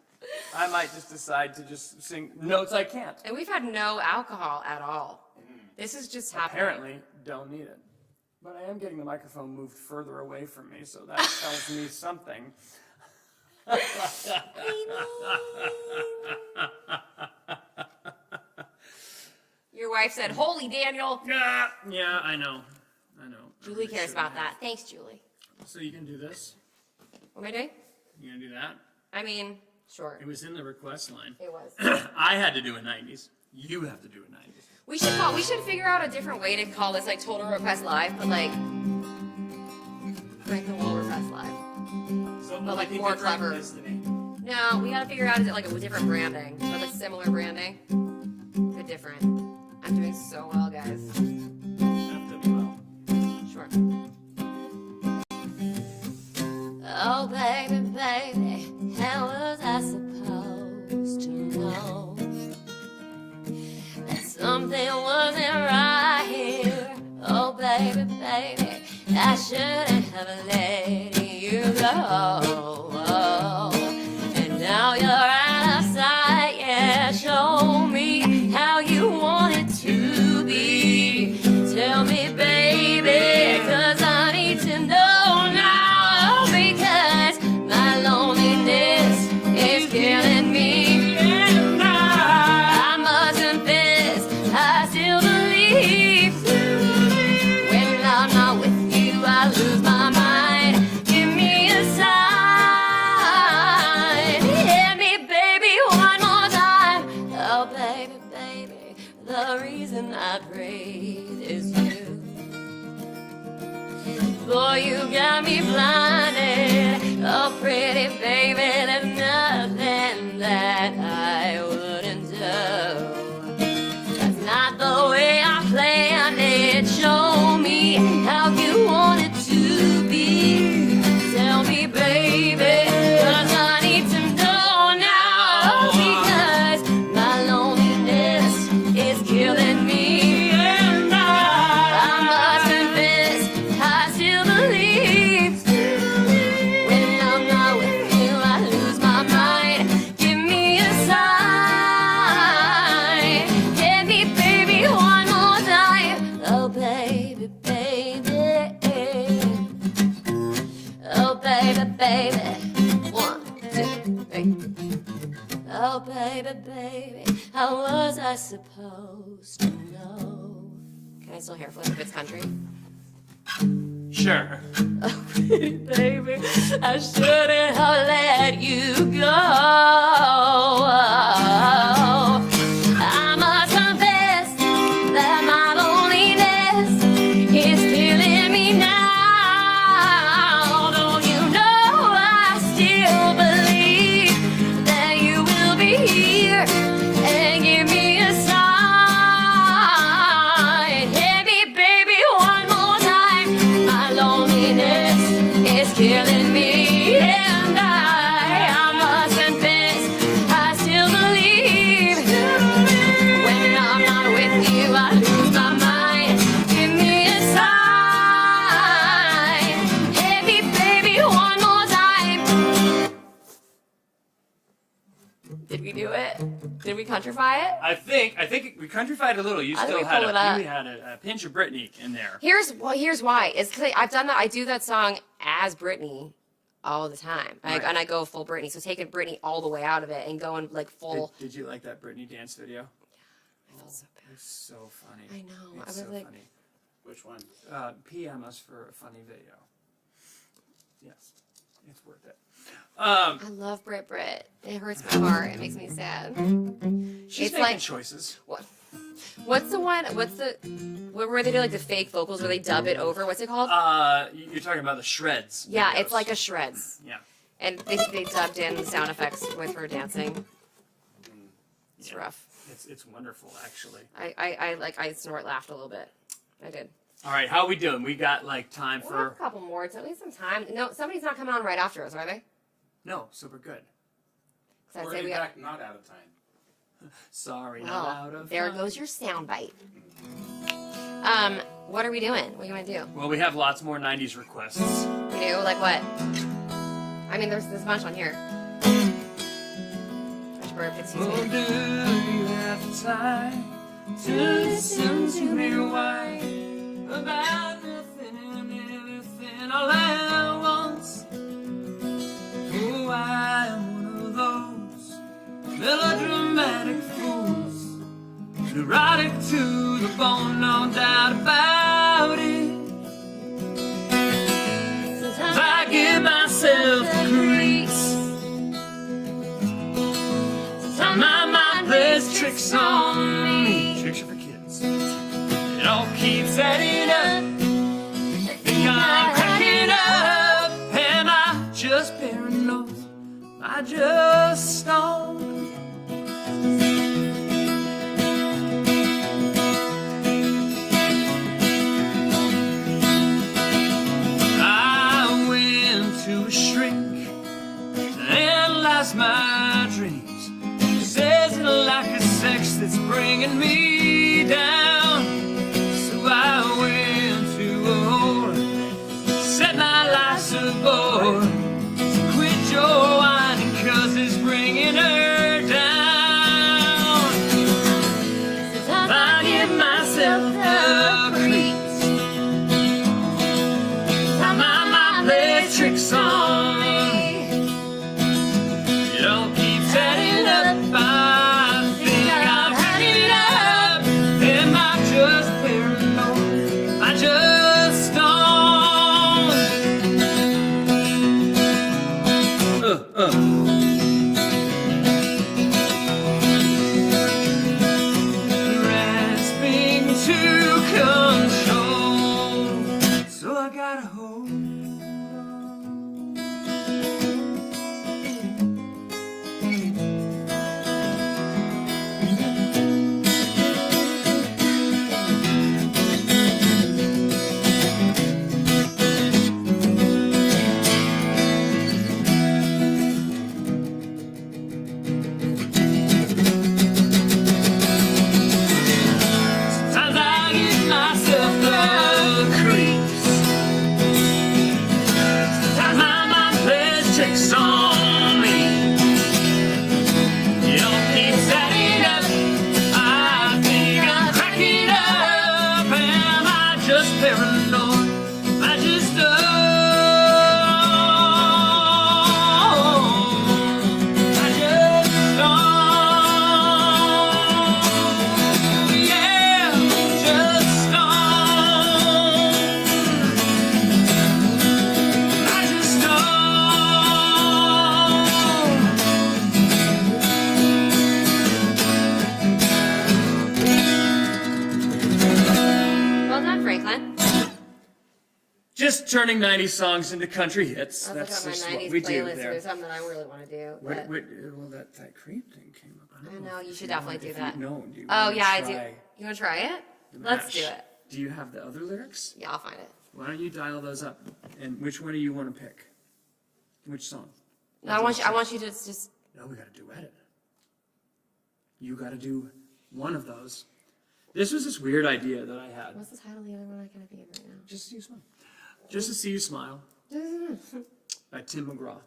I might just decide to just sing notes I can't. And we've had no alcohol at all. This is just happening. Apparently, don't need it. But I am getting the microphone moved further away from me, so that tells me something. Your wife said, "Holy Daniel." Yeah, I know. Julie cares about that. Thanks, Julie. So you can do this? What am I doing? You gonna do that? I mean, sure. It was in the request line. It was. I had to do a 90s. You have to do a 90s. We should figure out a different way to call this like Total Request Live, but like Franklin Wall Request Live. So But, like, only more different clever. is the name. No, we gotta figure out like a different branding, but like similar branding, but different. I'm doing so well, guys. FWL. Sure. Oh baby, baby, how was I supposed to know that something wasn't right here? Oh baby, baby, I shouldn't have let you go. And now you're out of sight, yeah. Show me how you want it to be. Tell me, baby, 'cause I need to know now. Because my loneliness is killing me. And I must confess, I still believe. When I'm not with you, I lose my mind. Give me a sign. Hit me, baby, one more time. Oh, baby, baby, the reason I breathe is you. Boy, you got me blinded. Oh, pretty baby, there's nothing that I wouldn't do. That's not the way I planned it. Show me how you want it to be. Tell me, baby, 'cause I need to know now. Because my loneliness is killing me. And I must confess, I still believe. When I'm not with you, I lose my mind. Give me a sign. Hit me, baby, one more time. Oh, baby, baby. Oh, baby, baby. 1, 2, 3. Oh, baby, baby, how was I supposed to know? Can I still hair flip if it's country? Sure. Oh, pretty baby, I shouldn't have let you go. I must confess that my loneliness is killing me now. Don't you know I still believe that you will be here and give me a sign. Hit me, baby, one more time. My loneliness is killing me. And I must confess, I still believe. When I'm not with you, I lose my mind. Give me a sign. Hit me, baby, one more time. Did we do it? Did we countrify it? I think we countrified a little. You How did still we had pull it up? you had a pinch of Britney in there. Here's why. It's because I've done that. I do that song as Britney all the time, Right. and I go full Britney. So taking Britney all the way out of it and going like full. Did you like that Britney dance video? I felt so bad. It's so funny. I know. It's I was so like, funny. Which one? PM us for a funny video. Yes, it's worth it. I love Brit. It hurts my heart. It makes me sad. She's It's making like- choices. What? What's the one? Where they do like the fake vocals where they dub it over? What's it called? You're talking about the shreds. Yeah, videos. it's like a shreds. Yeah. And they dubbed in the sound effects with her dancing. It's Yeah. rough. It's wonderful, actually. I snort laughed a little bit. I did. All right, how we doing? We got like time We'll have a for couple more. It's at least some time. No, somebody's not coming on right after us, are they? no, so we're good. 'Cause I'd Or say in we fact, not out of time. Sorry, not out well, of there time. goes your sound bite. What are we doing? What do you want to do? Well, we have lots more 90s requests. We do? Like what? I mean, there's a bunch on here. Excuse Oh, me. do you have time to listen to me whine about nothing and everything all at once? Oh, I am one of those melodramatic fools, neurotic to the bone, no doubt about it. Sometimes I give myself the creeps. My mind plays tricks on me. Tricks are for kids. It all keeps adding up. I think I'm cracking up. Am I just paranoid? Am I just stoned? I went to a shrink to analyze my dreams. Says it like a sex that's bringing me down. So I went to a whore, set my life aboard. So quit your whining, 'cause it's bringing her down. Sometimes I give myself the creeps. My mind plays tricks on me. It all keeps adding up. I think I'm adding up. Am I just paranoid? Am I just stoned? Grasping to control, so I gotta hold on. Sometimes I give myself the creeps. Sometimes my mind plays tricks on me. It all keeps adding up. I think I'm cracking up. Am I just paranoid? Am I just stoned? Am I just stoned? Yeah, just stoned. Am I just stoned? Well done, Franklin. Just turning 90s songs into country hits. I was That's looking just at my what 90s we do playlist. there. There's something that I really want to do. But Well, that creep thing came up. I don't know, if you should you definitely want- do if you- that. No, do you Oh, wanna yeah, I do. try You want to try it? the Let's do mash? it. Do you have the other lyrics? Yeah, I'll find it. Why don't you dial those up? And which one do you want to pick? Which song? No, I want you to just. No, we gotta duet it. You gotta do one of those. This was this weird idea that I had. What's the title of the other one I'm going to be in right now? Just to see you smile. Just to see you smile. By Tim McGraw.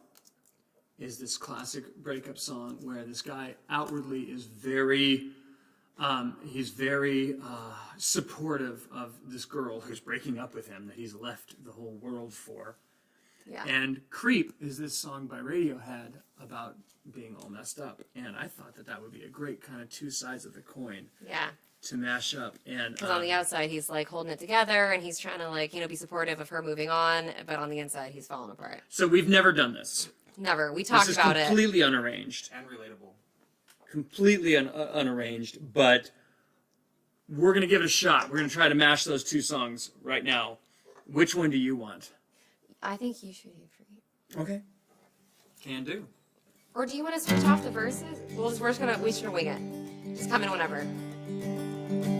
Is this classic breakup song where this guy outwardly is very, he's very supportive of this girl who's breaking up with him that he's left the whole world for. Yeah. And Creep is this song by Radiohead about being all messed up. And I thought that that would be a great kind of two sides of the coin Yeah. to mash up. And Because on the outside, he's like holding it together and he's trying to like, be supportive of her moving on. But on the inside, he's falling apart. so we've never done this. Never. We talked This is about it. completely unarranged. And relatable. Completely unarranged, but we're going to give it a shot. We're going to try to mash those two songs right now. Which one do you want? I think you should do Creep. Okay. Can do. Or do you want to switch off the verses? We should wing it. Just come in whenever.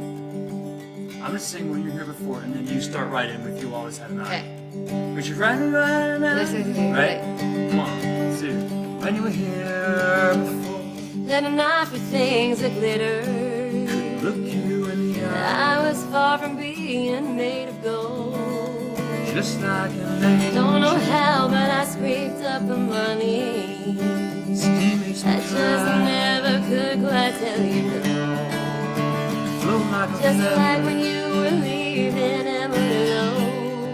I'm going to sing When You're Here Before, and then you start right in with You Always Had an Eye. Okay. But you're right now. Right? Come on. See. When you were here before, Then a night for things that glitter. look you in the eye. I was far from being being made of gold. Just like an angel. Don't know how, but I scraped up the money. I just never could quite tell you no. Just like when you were leaving Amarillo,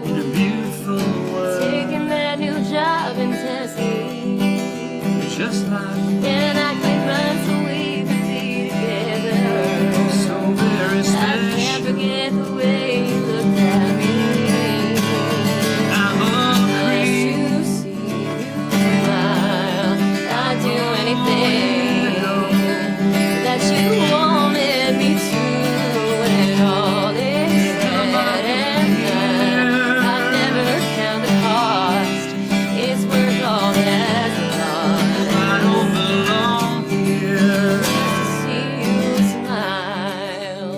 in a beautiful world. taking that new job in Tennessee. Just like And I can't run so we could be together. so very I special. can't forget the way you looked at me. I'm a creep. Just to see you smile, I'd do anything that you wanted me to. When all is said and done, I'd never count the cost. It's worth all that's lost. I don't belong here. Just to see you smile.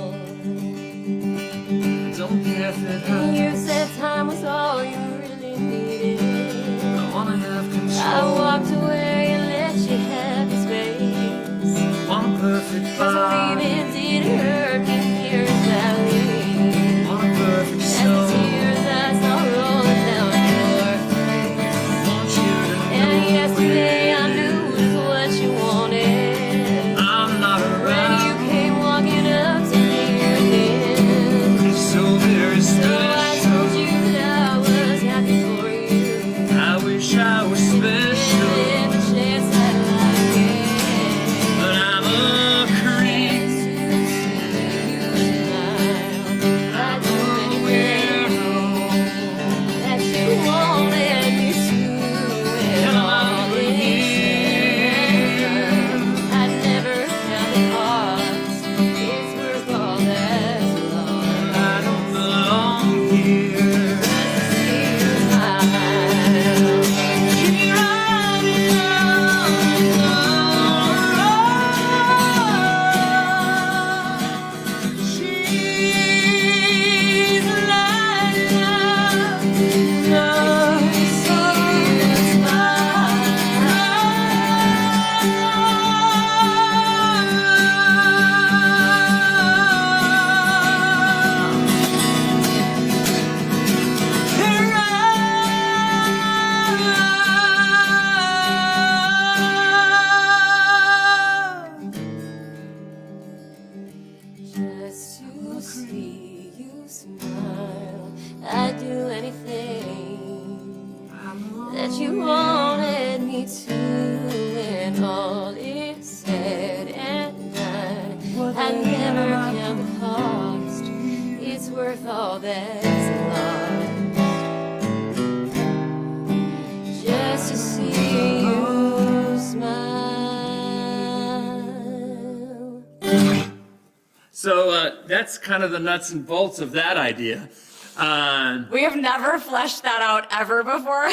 Don't care if it And you hurts. said time was all you really needed. I wanna have I control. walked away and let you have the space. One perfect 'Cause body. leaving did hurt in Tears Valley. One perfect As the soul. tears I saw rolling down your face. Want you to And know yesterday I knew it was what you wanted. I'm not When you around. came walking up to me again. It's so very So I special. told you that I was happy for you. I wish I was special, And the chance I'd like it. but I'm a creep. I'd do anything that you wanted me to. And all is said, I'd never count the cost. It's worth all that's lost. I don't belong here. See you smile. Keep riding down the road. She's lighting up the Just to see you smile, I'd do anything that you wanted me to. When all is said and done, I'd never count the cost. It's worth all that's lost. Just to see you smile. So that's kind of the nuts and bolts of that idea. We have never fleshed that out ever before.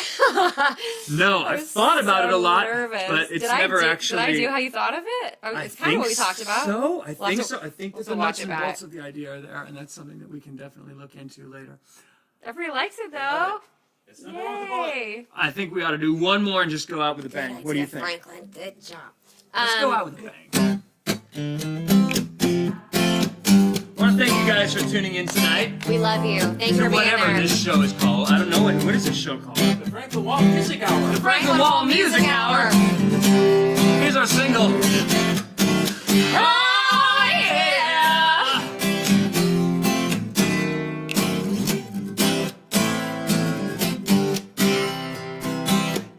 No, I've thought about it a lot, nervous. but it's Did I never do- actually. Did I do how you thought of it? I It's kind of what we talked about. So I We'll have think to- so. I think we'll that have to the watch nuts it and back. bolts of the idea are there, and that's something that we can definitely look into later. Everybody likes it though. It's not wrong with the bullet. Yay! I think we ought to do one more and just go out with a bang. What do you think? Franklin? Good job. Let's go out with a bang. I want to thank you guys for tuning in tonight We love you. Thanks to for being whatever there. this show is called. I don't know what is this show called. The Franklin Wall Music Hour. Franklin Wall Music Hour. Here's our single. Oh yeah!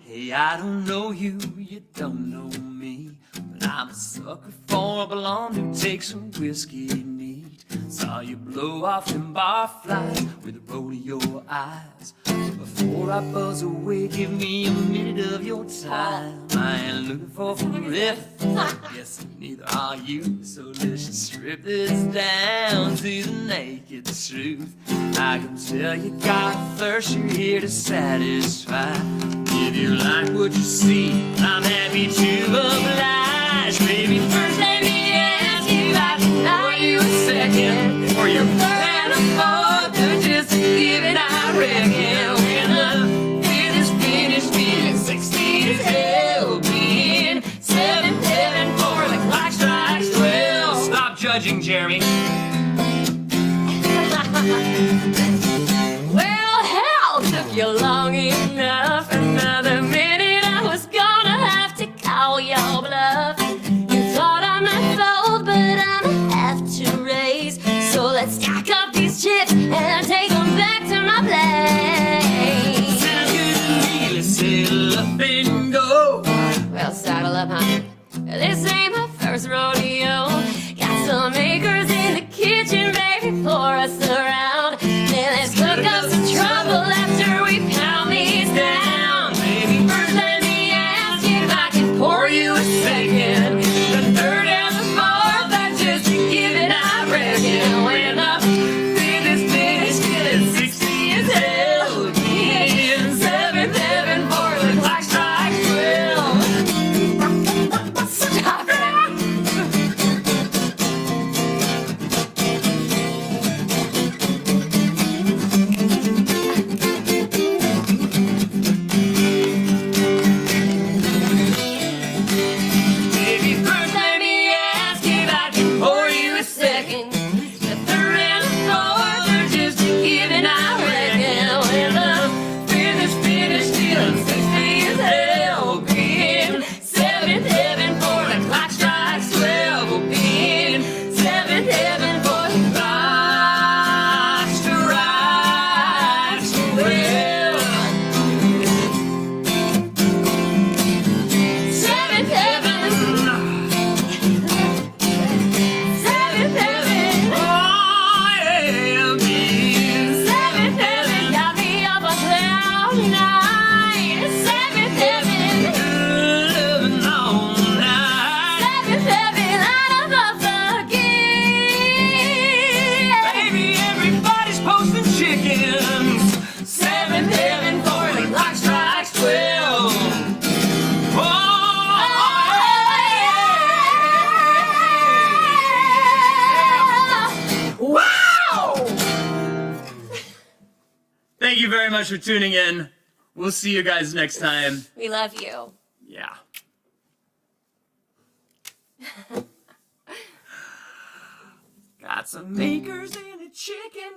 Hey, I don't know you, you don't know me, but I'm a sucker for a blonde who takes some whiskey neat. Saw you blow off them barflies with a roll of your eyes. Before I buzz away, give me a minute of your time. I ain't looking for forever. Yes, neither are you. So let's just strip this down to the naked truth. I can tell you got a thirst you're here to satisfy. If you like what you see, I'm happy to oblige. Baby, first let me ask you about are you a second or you and a fourth or just a given I reckon. When the finish feeling 60 as hell, being 7 heaven for the clock strikes 12. Stop judging, Jeremy. left you long enough. Another minute I was gonna have to call your bluff. You thought I might fold, but I'ma have to raise. So let's stack up these chips and take them back to my place. Sounds good to me. Let's saddle up and go. Well, saddle up, honey. This ain't my first rodeo. Got some acres in the kitchen, baby, pour us around. Then let's cook up some trouble after we pound these down. Baby, first let me ask you if I can pour you a second. The third and the fourth, that's just to give it, I reckon. When the fifth is finished, it's 60 as hell again. Seventh heaven for the clock strikes 12. Stop it. Baby, first let me ask if I can pour you a second. The third and the fourth are just to give it, I reckon. When the fifth is finished, still 60 as hell again. Seventh heaven for the clock strikes 12 again. Seventh heaven for the clock strikes 12. Seventh heaven. Seventh heaven. Oh, yeah, baby. Seventh heaven got me up on cloud nine. Seventh heaven. Loving all night. Seventh heaven out of the gate. Baby, everybody's posting chickens. Seventh heaven for the clock strikes 12. Oh, Wow! Thank you very much for tuning in. We'll see you guys next time. We love you. Yeah. got some acres in a chicken.